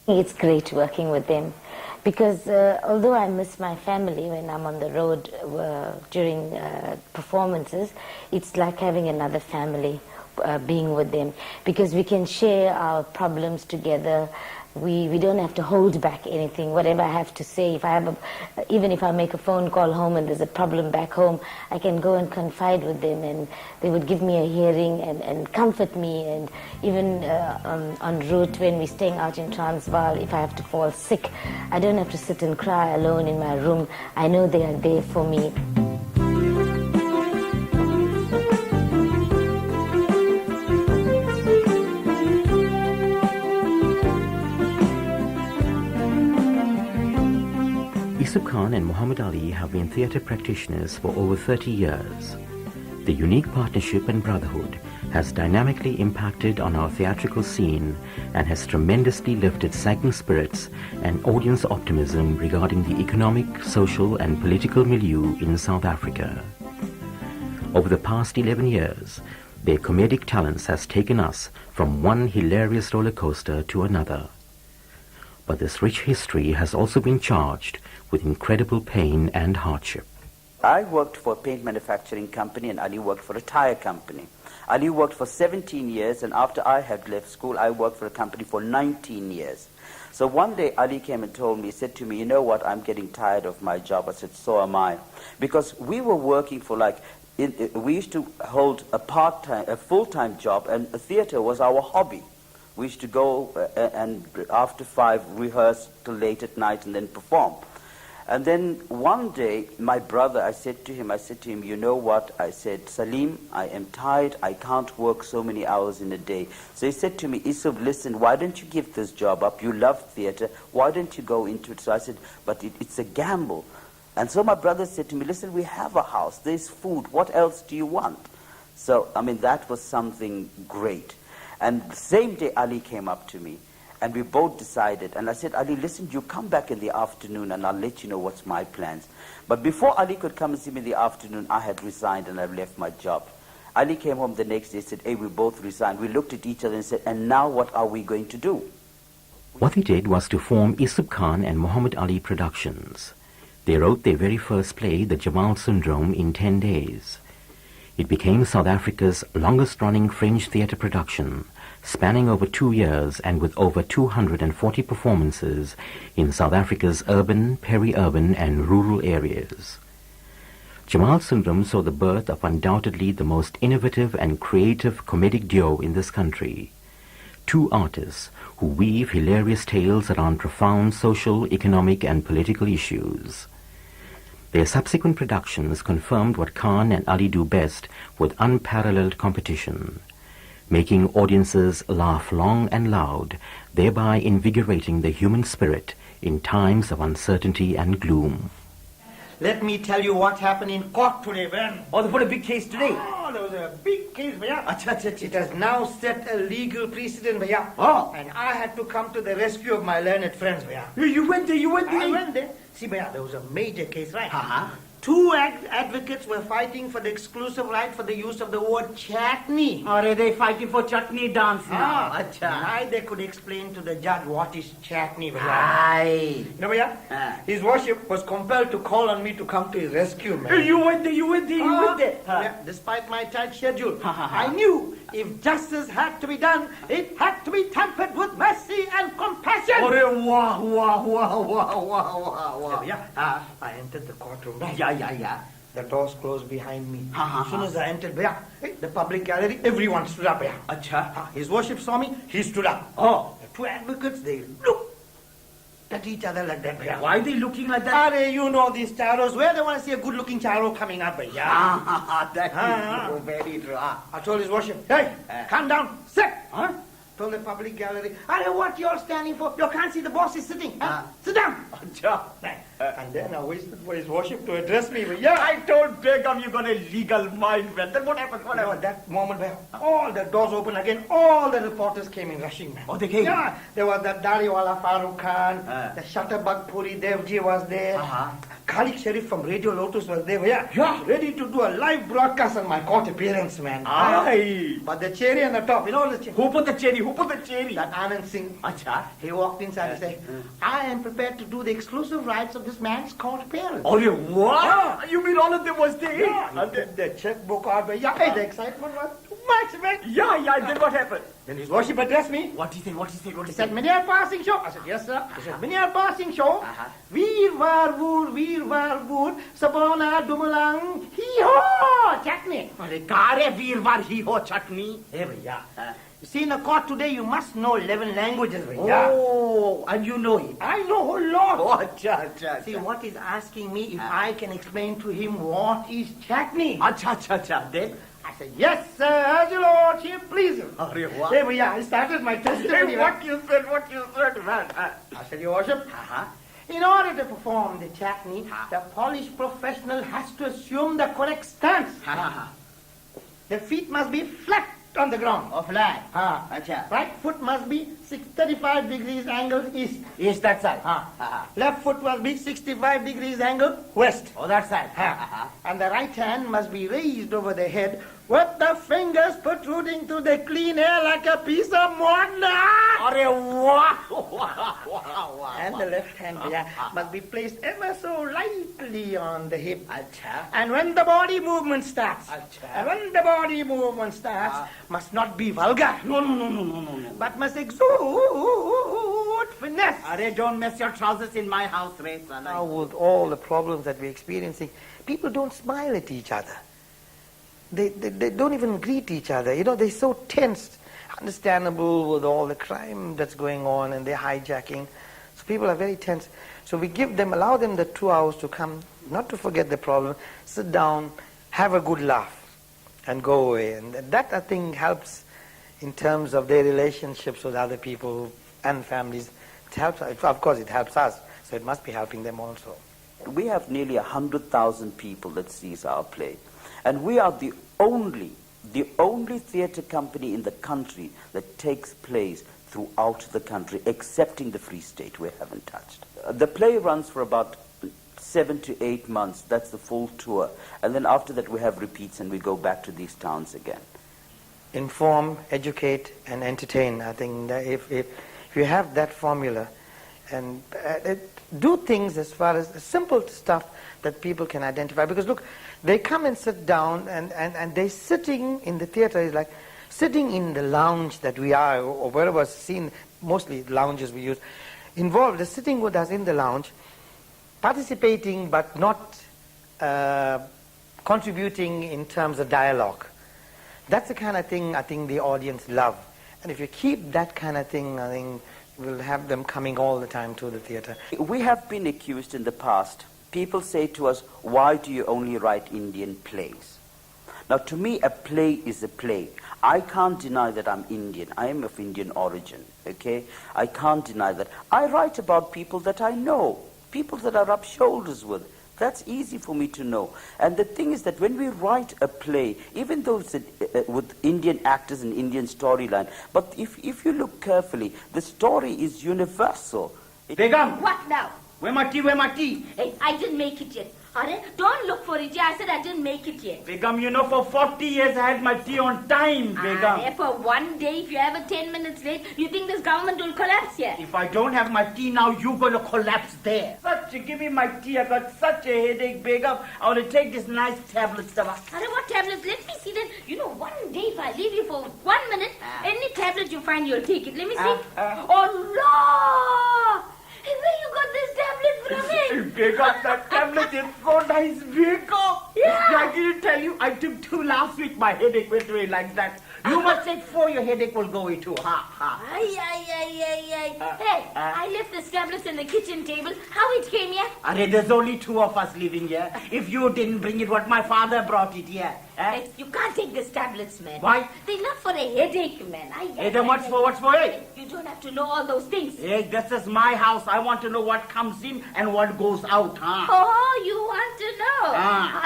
It's great working with them because although I miss my family when I'm on the road during performances, it's like having another family being with them because we can share our problems together. We don't have to hold back anything. Whatever I have to say, if I have even if I make a phone call home and there's a problem back home, I can go and confide with them, and they would give me a hearing and comfort me. And even en route when we're staying out in Transvaal, if I have to fall sick, I don't have to sit and cry alone in my room. I know they are there for me. Essop Khan and Mahomed Alli have been theatre practitioners for over 30 years. The unique partnership and brotherhood has dynamically impacted on our theatrical scene and has tremendously lifted sagging spirits and audience optimism regarding the economic, social and political milieu in South Africa. Over the past 11 years, their comedic talents has taken us from one hilarious roller coaster to another. But this rich history has also been charged with incredible pain and hardship. I worked for a paint manufacturing company and Ali worked for a tire company. Ali worked for 17 years, and after I had left school, I worked for a company for 19 years. So one day Ali came and told me, he said to me, you know what, I'm getting tired of my job. I said, so am I. Because we were working for we used to hold a full-time job, and a theater was our hobby. We used to go and after 5 rehearse till late at night and then perform. And then one day, my brother, I said to him, you know what? I said, Salim, I am tired. I can't work so many hours in a day. So he said to me, Essop, listen, why don't you give this job up? You love theater. Why don't you go into it? So I said, but it's a gamble. And so my brother said to me, listen, we have a house. There's food. What else do you want? So, I mean, that was something great. And the same day, Ali came up to me. And we both decided, and I said, Ali, listen, you come back in the afternoon and I'll let you know what's my plans. But before Ali could come and see me in the afternoon, I had resigned and I've left my job. Ali came home the next day and said, hey, we both resigned. We looked at each other and said, and now what are we going to do? What they did was to form Essop Khan and Mahomed Alli Productions. They wrote their very first play, The Jamal Syndrome, in 10 days. It became South Africa's longest-running French theatre production, spanning over 2 years and with over 240 performances in South Africa's urban, peri-urban and rural areas. Jamal Syndrome saw the birth of undoubtedly the most innovative and creative comedic duo in this country. 2 artists who weave hilarious tales around profound social, economic and political issues. Their subsequent productions confirmed what Khan and Ali do best with unparalleled competition, making audiences laugh long and loud, thereby invigorating the human spirit in times of uncertainty and gloom. Let me tell you what happened in court today, man. Oh, they put a big case today. Oh, there was a big case, Bhaiya. It has now set a legal precedent, Bhaiya. Oh. And I had to come to the rescue of my learned friends, Bhaiya. You went there, I went there. See, Bhaiya, there was a major case, right? Uh-huh. 2 advocates were fighting for the exclusive right for the use of the word chutney. Or are they fighting for chutney dance now? Neither could explain to the judge what is chutney, Bhaiya. Aye. You know, Bhaiya, his worship was compelled to call on me to come to his rescue, man. You went there. Yeah, despite my tight schedule, I knew if justice had to be done, it had to be tempered with mercy and compassion. Yeah, I entered the courtroom. Right? Yeah. The doors closed behind me. As soon as I entered, the public gallery, everyone stood up. His worship saw me, he stood up. Oh. The 2 advocates, they looked at each other like that. Why are they looking like that? You know these charos, where they want to see a good-looking charo coming up. That is true, very true. I told his worship, hey, calm down, sit. Told the public gallery, what you all standing for? You can't see the boss is sitting. Sit down. And then I waited for his worship to address me. But yeah, I told Begum you got a legal mind, man. Then what happened? What you know, happened? at that moment, where all the doors opened again, all the reporters came in rushing, man. Oh, they came? Yeah, there was that Dariwala Farooq Khan, the Shutterbug Puri Devji was there. Khalik Sharif from Radio Lotus was there. Yeah, ready to do a live broadcast on my court appearance, man. Aye. But the cherry on the top, you know the cherry? Who put the cherry? Who put the cherry? That Anand Singh. Acha. He walked inside and said, I am prepared to do the exclusive rights of this man's court appearance. Oh, you what? Yeah. You mean all of them was there? Yeah, he took the checkbook out, but yeah, the excitement was too much, man. Yeah. Then what happened? Then his worship addressed me. What he said? What he said? What He he said, said? Miniar Passing Show. I said, yes, sir. He said, Miniar Passing Show. Veer var wood, Sabona Dumalang, hee-haw, chutney. Are kare veer var he ho chutney. Hey, bhaiya. You see, in the court today, you must know 11 languages, bhaiya. Oh, and you know it. I know a whole lot. Oh, acha. See, what he's asking me if I can explain to him what is chutney. Acha. Then? I said, yes, sir, as your lordship pleases. Arey, what? Hey, bhaiya, I started my testimony. Hey, what you said, man? I said, your worship, in order to perform the chutney, the polished professional has to assume the correct stance. The feet must be flat on the ground. Oh, flat. Acha. Right foot must be 35 degrees angle east. Yes, that side. Left foot must be 65 degrees angle west. Oh, that side. And the right hand must be raised over the head with the fingers protruding through the clean air like a piece of mortar. Arey, wow. And the left hand must be placed ever so lightly on the hip. Acha. And when the body movement starts, Acha. must not be vulgar. No. But must exude finesse. Arey, don't mess your trousers in my house, Ray. Now with all the problems that we're experiencing, people don't smile at each other. They don't even greet each other. You know, they're so tensed. Understandable with all the crime that's going on and they're hijacking. So people are very tense. So we allow them the 2 hours to come, not to forget the problem, sit down, have a good laugh, and go away. And that, I think, helps in terms of their relationships with other people and families. It helps, of course, it helps us, so it must be helping them also. We have nearly 100,000 people that sees our play. And we are the only theatre company in the country that takes plays throughout the country, excepting the Free State, we haven't touched. The play runs for about 7 to 8 months. That's the full tour. And then after that we have repeats and we go back to these towns again. Inform, educate, and entertain. I think that if you have that formula, and do things as far as simple stuff that people can identify. Because look, they come and sit down, and they're sitting in the theater is like sitting in the lounge that we are, or wherever seen, mostly lounges we use, involved. They're sitting with us in the lounge, participating but not contributing in terms of dialogue. That's the kind of thing I think the audience love. And if you keep that kind of thing, I think we'll have them coming all the time to the theater. We have been accused in the past. People say to us, why do you only write Indian plays? Now, to me, a play is a play. I can't deny that I'm Indian. I am of Indian origin, okay? I can't deny that. I write about people that I know, people that I rub shoulders with. That's easy for me to know. And the thing is that when we write a play, even though it's with Indian actors and Indian storyline, but if you look carefully, the story is universal. Begum! What now? Where my tea? Hey, I didn't make it yet. Alright? Don't look for it. Yeah, I said I didn't make it yet. Begum, you know, for 40 years I had my tea on time, Begum. For one day, if you're ever 10 minutes late, you think this government will collapse here? If I don't have my tea now, you're going to collapse there. Give me my tea. I got such a headache, Begum. I want to take this nice tablet stuff. Alright, what tablets? Let me see that. You know, one day if I leave you for 1 minute, any tablet you find, you'll take it. Let me see. Oh, no! Hey, where you got this tablet from? Begum, that tablet is so nice, Begum. Yeah. I didn't tell you, I took 2 last week. My headache went away like that. You must take 4, your headache will go away too. Ha. Hey, I left the tablets on the kitchen table. How it came here? There's only 2 of us living here. If you didn't bring it, what my father brought it here. You can't take these tablets, man. Why? They're not for a headache, man. Hey, then what's for it? You don't have to know all those things. Hey, this is my house. I want to know what comes in and what goes out, huh? Oh, you want to know?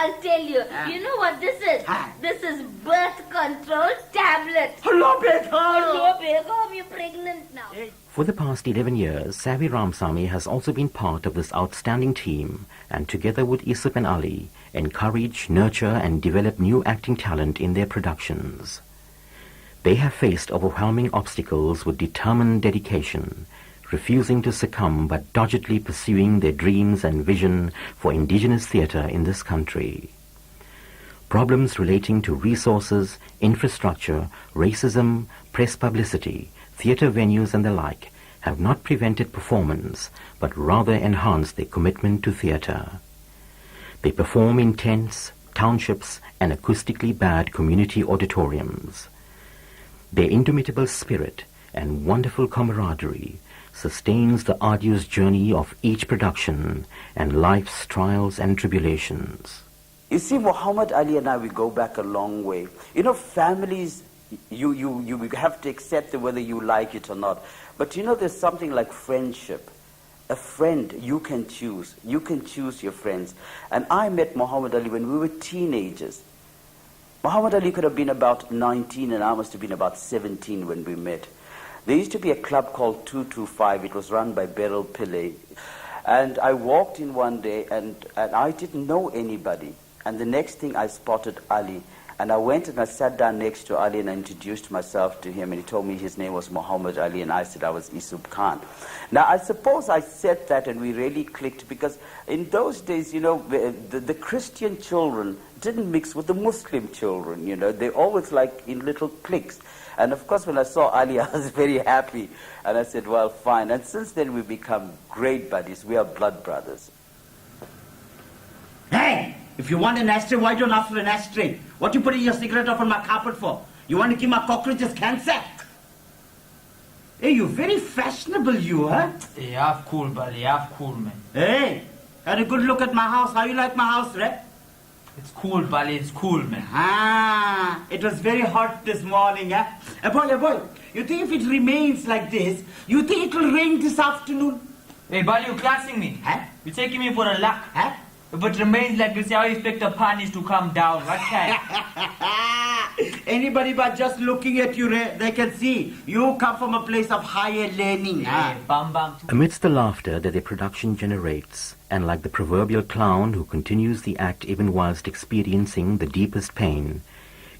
I'll tell you. You know what this is? This is birth control tablet. Hello, Begum. Hello, Begum. You're pregnant now. For the past 11 years, Savi Ramsamy has also been part of this outstanding team and together with Essop and Ali, encourage, nurture and develop new acting talent in their productions. They have faced overwhelming obstacles with determined dedication, refusing to succumb but doggedly pursuing their dreams and vision for indigenous theatre in this country. Problems relating to resources, infrastructure, racism, press publicity, theatre venues and the like have not prevented performance, but rather enhanced their commitment to theatre. They perform in tents, townships and acoustically bad community auditoriums. Their indomitable spirit and wonderful camaraderie sustains the arduous journey of each production and life's trials and tribulations. You see, Mahomed Ali and I, we go back a long way. You know, families, you have to accept it whether you like it or not. But you know, there's something like friendship. A friend you can choose. You can choose your friends. And I met Mahomed Ali when we were teenagers. Mahomed Ali could have been about 19 and I must have been about 17 when we met. There used to be a club called 225. It was run by Beryl Pillay. And I walked in one day and I didn't know anybody. And the next thing I spotted Ali. And I went and I sat down next to Ali and I introduced myself to him. And he told me his name was Mahomed Ali and I said I was Essop Khan. Now I suppose I said that and we really clicked because in those days, you know, the Christian children didn't mix with the Muslim children, you know. They always like in little cliques. And of course when I saw Ali, I was very happy. And I said, well, fine. And since then we've become great buddies. We are blood brothers. Hey! If you want an ashtray, why don't ask for an ashtray? What you putting your cigarette off on my carpet for? You want to give my cockroaches cancer? Hey, you're very fashionable, you, huh? Hey, half cool, buddy, half cool, man. Hey, had a good look at my house. How you like my house, Rep? It's cool, buddy, it's cool, man. Ah, it was very hot this morning, huh? Boy, you think if it remains like this, you think it will rain this afternoon? Hey, buddy, you classing me? Huh? You taking me for a luck? Huh? If it remains like this, how you expect the punish to come down? What kind? Anybody but just looking at you, they can see you come from a place of higher learning. Hey, bam bam. Amidst the laughter that their production generates, and like the proverbial clown who continues the act even whilst experiencing the deepest pain,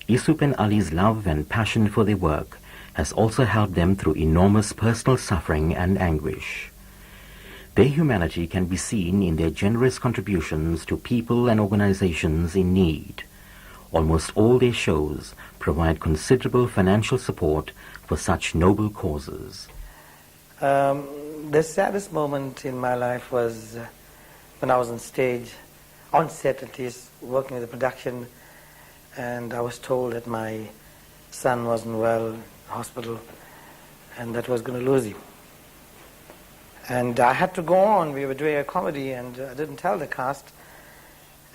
Essop and Ali's love and passion for their work has also helped them through enormous personal suffering and anguish. Their humanity can be seen in their generous contributions to people and organizations in need. Almost all their shows provide considerable financial support for such noble causes. The saddest moment in my life was when I was on stage, on set at least, working with the production, and I was told that my son wasn't well in hospital and that I was going to lose him. And I had to go on. We were doing a comedy and I didn't tell the cast.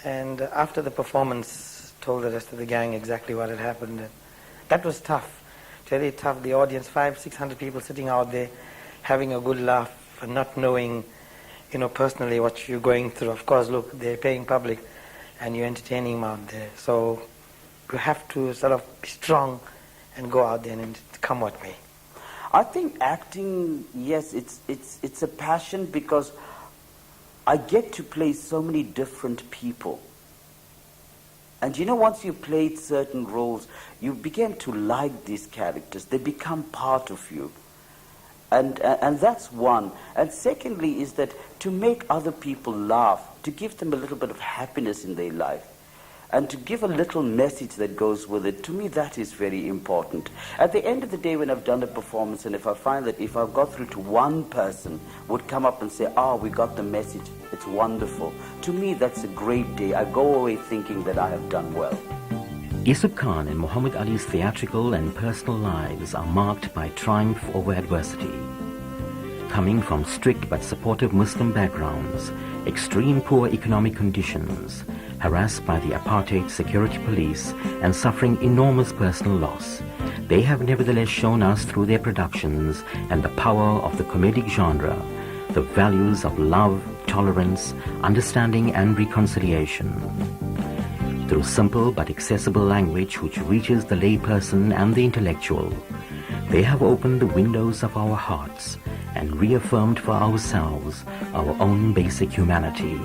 And after the performance, told the rest of the gang exactly what had happened. And that was tough, very tough. The audience, 500-600 people sitting out there having a good laugh and not knowing, you know, personally what you're going through. Of course, look, they're paying public and you're entertaining them out there. So you have to sort of be strong and go out there and come what may. I think acting, yes, it's a passion because I get to play so many different people. And you know, once you played certain roles, you begin to like these characters. They become part of you. And that's one. And secondly is that to make other people laugh, to give them a little bit of happiness in their life, and to give a little message that goes with it, to me that is very important. At the end of the day when I've done a performance and if I find that if I've got through to one person would come up and say, we got the message, it's wonderful. To me that's a great day. I go away thinking that I have done well. Essop Khan and Mahomed Ali's theatrical and personal lives are marked by triumph over adversity. Coming from strict but supportive Muslim backgrounds, extreme poor economic conditions harassed by the apartheid security police and suffering enormous personal loss, they have nevertheless shown us through their productions and the power of the comedic genre the values of love, tolerance, understanding and reconciliation. Through simple but accessible language which reaches the layperson and the intellectual, they have opened the windows of our hearts and reaffirmed for ourselves our own basic humanity.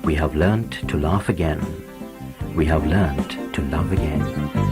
We have learnt to laugh again. We have learnt to love again.